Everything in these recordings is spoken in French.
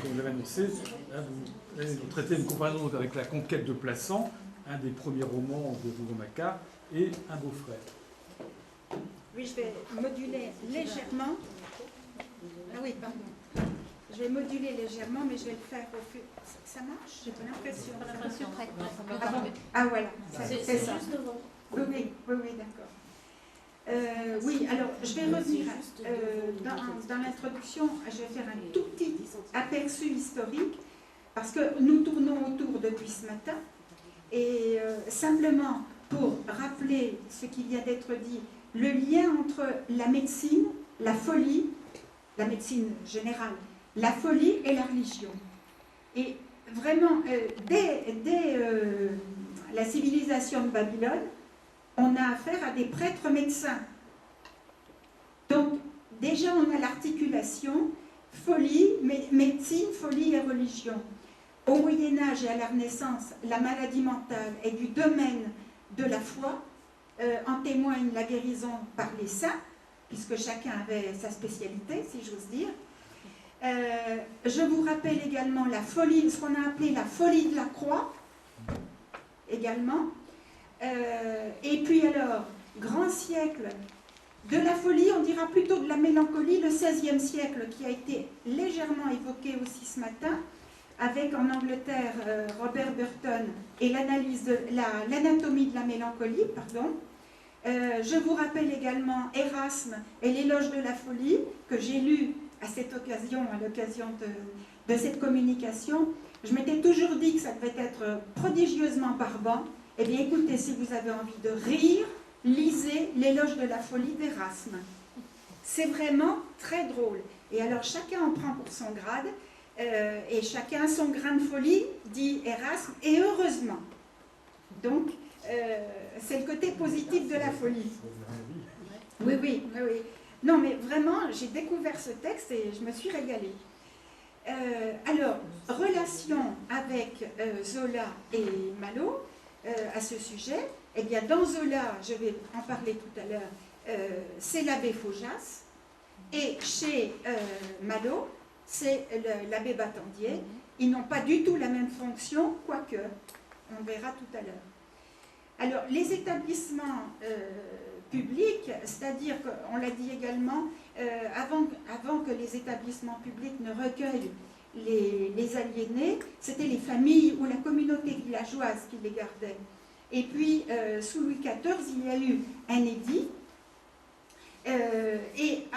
comme vous l'avez annoncé, vous allez nous traiter une comparaison donc avec La Conquête de Plassans, un des premiers romans de Rougon Macquart, et Un beau-frère. Oui, je vais moduler légèrement. Ah oui, pardon. Je vais moduler légèrement, mais je vais le faire au fur. Ça marche? J'ai pas l'impression. Ah, bon. Ah voilà, c'est ça. Juste devant. Oui, d'accord. Oui, alors je vais revenir dans l'introduction, je vais faire un tout petit aperçu historique, parce que nous tournons autour depuis ce matin, et simplement pour rappeler ce qui vient d'être dit, le lien entre la médecine, la folie, la médecine générale, la folie et la religion. Et vraiment, dès la civilisation de Babylone, on a affaire à des prêtres médecins. Donc, déjà, on a l'articulation folie, médecine, folie et religion. Au Moyen-Âge et à la Renaissance, la maladie mentale est du domaine de la foi. En témoigne la guérison par les saints, puisque chacun avait sa spécialité, si j'ose dire. Je vous rappelle également la folie, ce qu'on a appelé la folie de la croix, également. Et puis alors, grand siècle de la folie, on dira plutôt de la mélancolie, le XVIe siècle, qui a été légèrement évoqué aussi ce matin, avec en Angleterre Robert Burton et l'analyse de l'anatomie de la mélancolie, pardon. Je vous rappelle également Erasme et l'éloge de la folie, que j'ai lu à cette occasion, à l'occasion de cette communication. Je m'étais toujours dit que ça devait être prodigieusement barbant. Eh bien, écoutez, si vous avez envie de rire, lisez l'éloge de la folie d'Erasme. C'est vraiment très drôle. Et alors, chacun en prend pour son grade, et chacun a son grain de folie, dit Erasme, et heureusement. Donc, c'est le côté positif de la folie. Oui, oui, oui. Non, mais vraiment, j'ai découvert ce texte et je me suis régalée. Alors, relation avec Zola et Malo à ce sujet. Eh bien, dans Zola, je vais en parler tout à l'heure, c'est l'abbé Faujas. Et chez Malo, c'est l'abbé Battendier. Ils n'ont pas du tout la même fonction, quoique, on verra tout à l'heure. Alors, les établissements publics, c'est-à-dire qu'on l'a dit également, avant que les établissements publics ne recueillent les aliénés, c'était les familles ou la communauté villageoise qui les gardaient. Et puis, sous Louis XIV, il y a eu un édit, et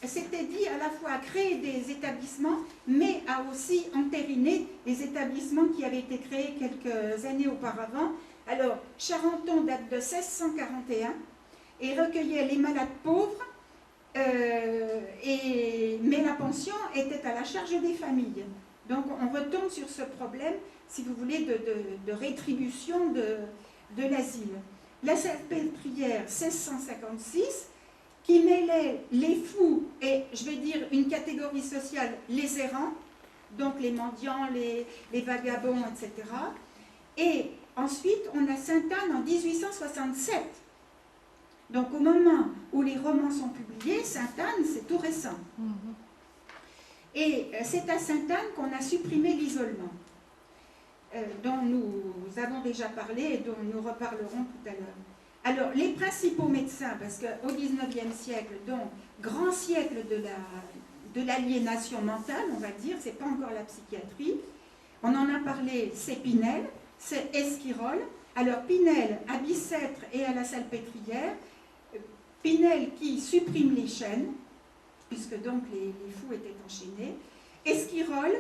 c'était dit à la fois à créer des établissements, mais à aussi entériner les établissements qui avaient été créés quelques années auparavant. Alors, Charenton date de 1641 et recueillait les malades pauvres, mais la pension était à la charge des familles. Donc, on retombe sur ce problème, si vous voulez, de rétribution de l'asile. La Salpêtrière, 1656, qui mêlait les fous et, je vais dire, une catégorie sociale, les errants, donc les mendiants, les vagabonds, etc. Et ensuite, on a Sainte-Anne en 1867. Donc, au moment où les romans sont publiés, Sainte-Anne, c'est tout récent. Et c'est à Sainte-Anne qu'on a supprimé l'isolement, dont nous avons déjà parlé et dont nous reparlerons tout à l'heure. Alors, les principaux médecins, parce qu'au XIXe siècle, donc, grand siècle de l'aliénation mentale, on va dire, c'est pas encore la psychiatrie, on en a parlé, c'est Pinel, c'est Esquirol. Alors, Pinel à Bicêtre et à la Salpêtrière, Pinel qui supprime les chaînes, puisque donc les fous étaient enchaînés, Esquirol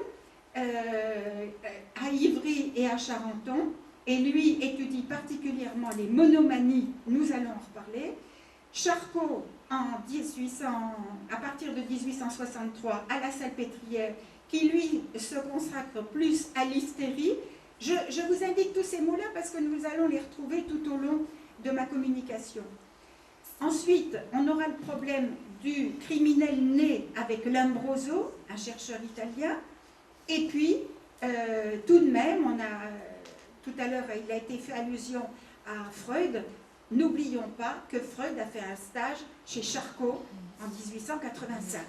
à Ivry et à Charenton, et lui étudie particulièrement les monomanies, nous allons en reparler. Charcot, à partir de 1863, à la Salpêtrière, qui lui se consacre plus à l'hystérie. Je vous indique tous ces mots-là parce que nous allons les retrouver tout au long de ma communication. Ensuite, on aura le problème du criminel né avec Lombroso, un chercheur italien. Et puis, tout de même, tout à l'heure, il a été fait allusion à Freud. N'oublions pas que Freud a fait un stage chez Charcot en 1885.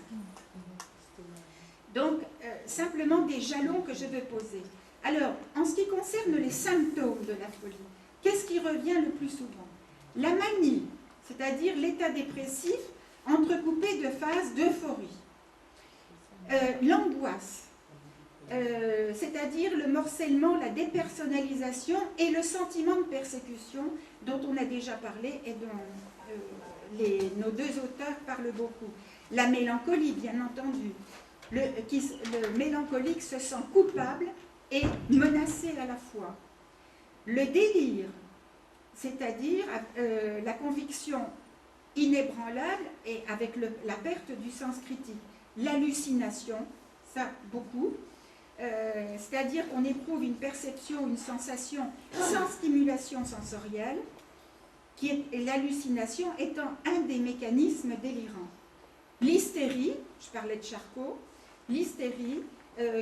Donc, simplement des jalons que je veux poser. Alors, en ce qui concerne les symptômes de la folie, qu'est-ce qui revient le plus souvent? La manie, c'est-à-dire l'état dépressif entrecoupé de phases d'euphorie. L'angoisse, c'est-à-dire le morcellement, la dépersonnalisation et le sentiment de persécution dont on a déjà parlé et dont nos deux auteurs parlent beaucoup. La mélancolie, bien entendu. Le mélancolique se sent coupable et menacé à la fois. Le délire, c'est-à-dire la conviction inébranlable et avec la perte du sens critique. L'hallucination, ça beaucoup, c'est-à-dire qu'on éprouve une perception, une sensation sans stimulation sensorielle, l'hallucination étant un des mécanismes délirants. L'hystérie, je parlais de Charcot, l'hystérie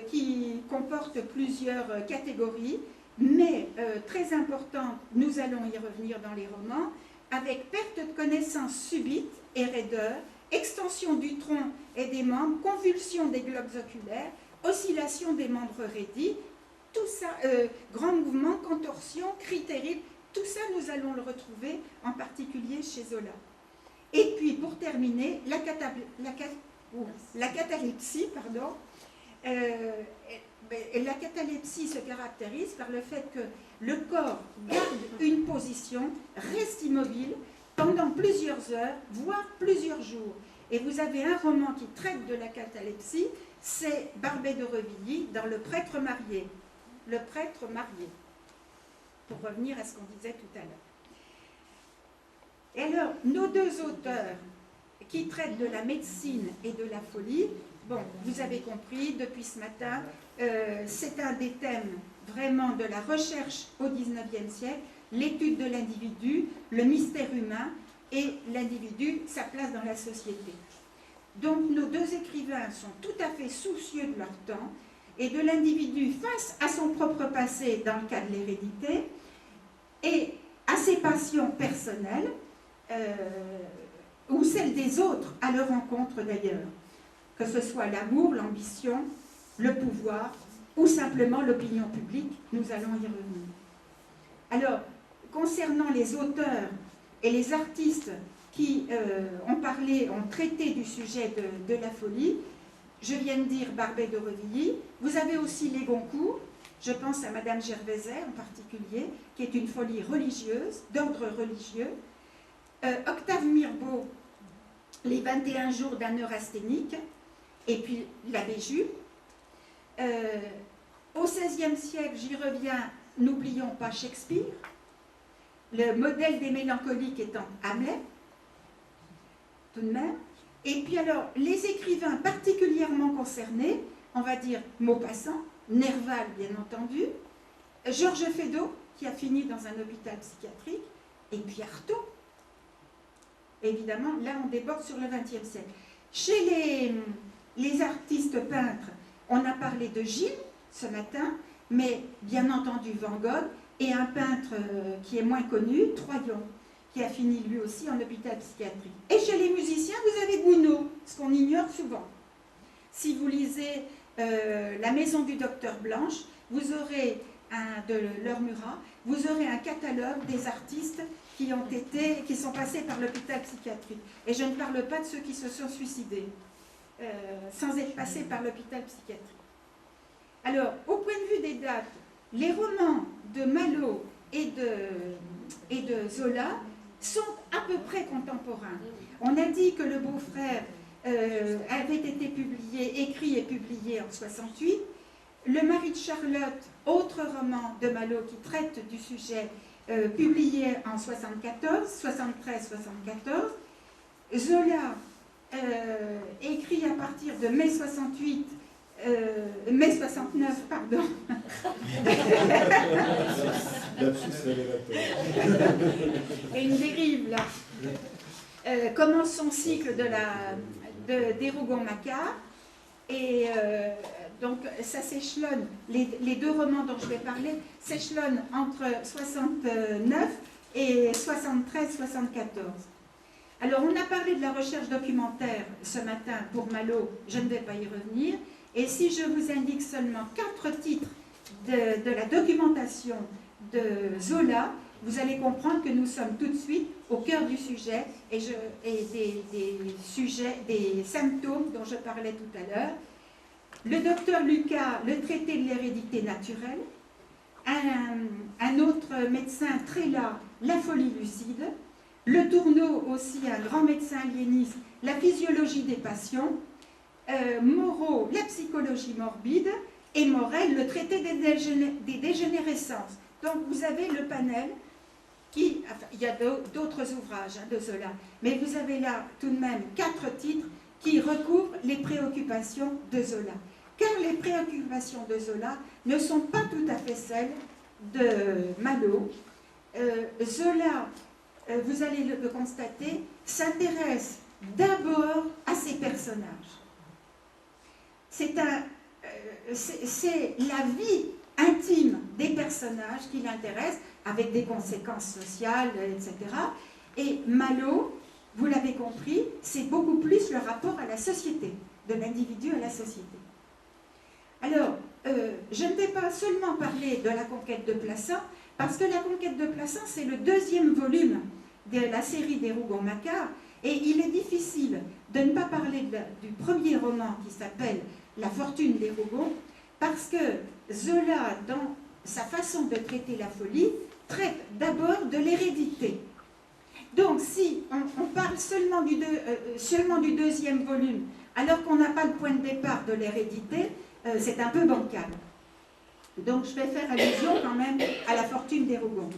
qui comporte plusieurs catégories, mais très importante, nous allons y revenir dans les romans, avec perte de connaissance subite et raideur, extension du tronc et des membres, convulsion des globes oculaires, oscillation des membres raidis, tout ça, grand mouvement, contorsion, cris terribles, tout ça nous allons le retrouver en particulier chez Zola. Et puis pour terminer, la catalepsie, pardon. La catalepsie se caractérise par le fait que le corps garde une position, reste immobile pendant plusieurs heures, voire plusieurs jours. Et vous avez un roman qui traite de la catalepsie, c'est Barbey d'Aurevilly dans Le prêtre marié. Le prêtre marié. Pour revenir à ce qu'on disait tout à l'heure. Et alors, nos deux auteurs qui traitent de la médecine et de la folie, bon, vous avez compris, depuis ce matin, c'est un des thèmes vraiment de la recherche au XIXe siècle, l'étude de l'individu, le mystère humain et l'individu, sa place dans la société. Donc nos deux écrivains sont tout à fait soucieux de leur temps et de l'individu face à son propre passé dans le cas de l'hérédité et à ses passions personnelles ou celles des autres à leur rencontre d'ailleurs, que ce soit l'amour, l'ambition, le pouvoir ou simplement l'opinion publique, nous allons y revenir. Alors, concernant les auteurs et les artistes qui ont traité du sujet de la folie, je viens de dire Barbey d'Aurevilly, vous avez aussi les Goncourt, je pense à Madame Gervaiset en particulier, qui est une folie religieuse, d'ordre religieux, Octave Mirbeau, les 21 jours d'un neurasthénique, et puis l'abbé Jules. Au XVIe siècle, j'y reviens, n'oublions pas Shakespeare, le modèle des mélancoliques étant Hamlet, tout de même. Et puis alors, les écrivains particulièrement concernés, on va dire Maupassant, Nerval bien entendu, Georges Feydeau, qui a fini dans un hôpital psychiatrique, et puis Artaud. Évidemment, là on déborde sur le XXe siècle. Chez les artistes peintres, on a parlé de Gilles ce matin, mais bien entendu Van Gogh, et un peintre qui est moins connu, Troyon, qui a fini lui aussi en hôpital psychiatrique. Et chez les musiciens, vous avez Gounod, ce qu'on ignore souvent. Si vous lisez La maison du docteur Blanche, vous aurez de Laure Murat, vous aurez un catalogue des artistes qui sont passés par l'hôpital psychiatrique. Et je ne parle pas de ceux qui se sont suicidés, sans être passés par l'hôpital psychiatrique. Alors, au point de vue des dates, les romans de Malo et de Zola sont à peu près contemporains. On a dit que Le Beau-Frère avait été écrit et publié en 68. Le mari de Charlotte, autre roman de Malo qui traite du sujet, publié en 73-74. Zola, écrit à partir de mai 69, pardon. Et une dérive là. Commence son cycle des Rougon-Macquart. Et donc ça s'échelonne, les deux romans dont je vais parler s'échelonnent entre 69 et 73-74. Alors on a parlé de la recherche documentaire ce matin pour Malo, je ne vais pas y revenir, Et si je vous indique seulement 4 titres de la documentation de Zola, vous allez comprendre que nous sommes tout de suite au cœur du sujet et des symptômes dont je parlais tout à l'heure. Le docteur Lucas, le traité de l'hérédité naturelle. Un autre médecin, Tréla, la folie lucide. Le Tourneau, aussi un grand médecin aliéniste, la physiologie des passions. Moreau, la psychologie morbide. Et Morel, le traité des dégénérescences. Donc vous avez le panel qui, enfin, il y a d'autres ouvrages de Zola, mais vous avez là tout de même 4 titres qui recouvrent les préoccupations de Zola. Car les préoccupations de Zola ne sont pas tout à fait celles de Malo. Zola, vous allez le constater, s'intéresse d'abord à ses personnages. C'est la vie intime des personnages qui l'intéressent, avec des conséquences sociales, etc. Et Malo, vous l'avez compris, c'est beaucoup plus le rapport à la société, de l'individu à la société. Alors, je ne vais pas seulement parler de la conquête de Plassans, parce que la conquête de Plassans, c'est le 2e volume de la série des Rougon-Macquart, et il est difficile de ne pas parler du premier roman qui s'appelle La fortune des Rougon, parce que Zola, dans sa façon de traiter la folie, traite d'abord de l'hérédité. Donc, si on parle seulement du 2e volume, alors qu'on n'a pas le point de départ de l'hérédité, c'est un peu bancal. Donc, je vais faire allusion quand même à la fortune des Rougon.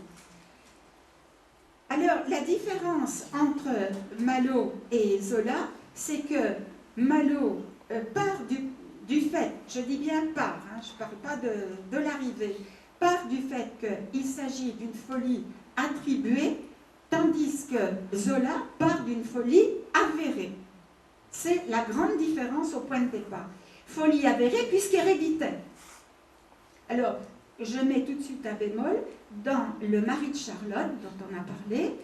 Alors, la différence entre Malo et Zola, c'est que Malo part du fait, je dis bien part, hein, je ne parle pas de l'arrivée, part du fait qu'il s'agit d'une folie attribuée, tandis que Zola part d'une folie avérée. C'est la grande différence au point de départ. Folie avérée puisqu'héréditaire. Alors, je mets tout de suite un bémol. Dans Le mari de Charlotte, dont on a parlé,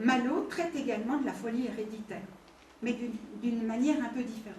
Malo traite également de la folie héréditaire, mais d'une manière un peu différente.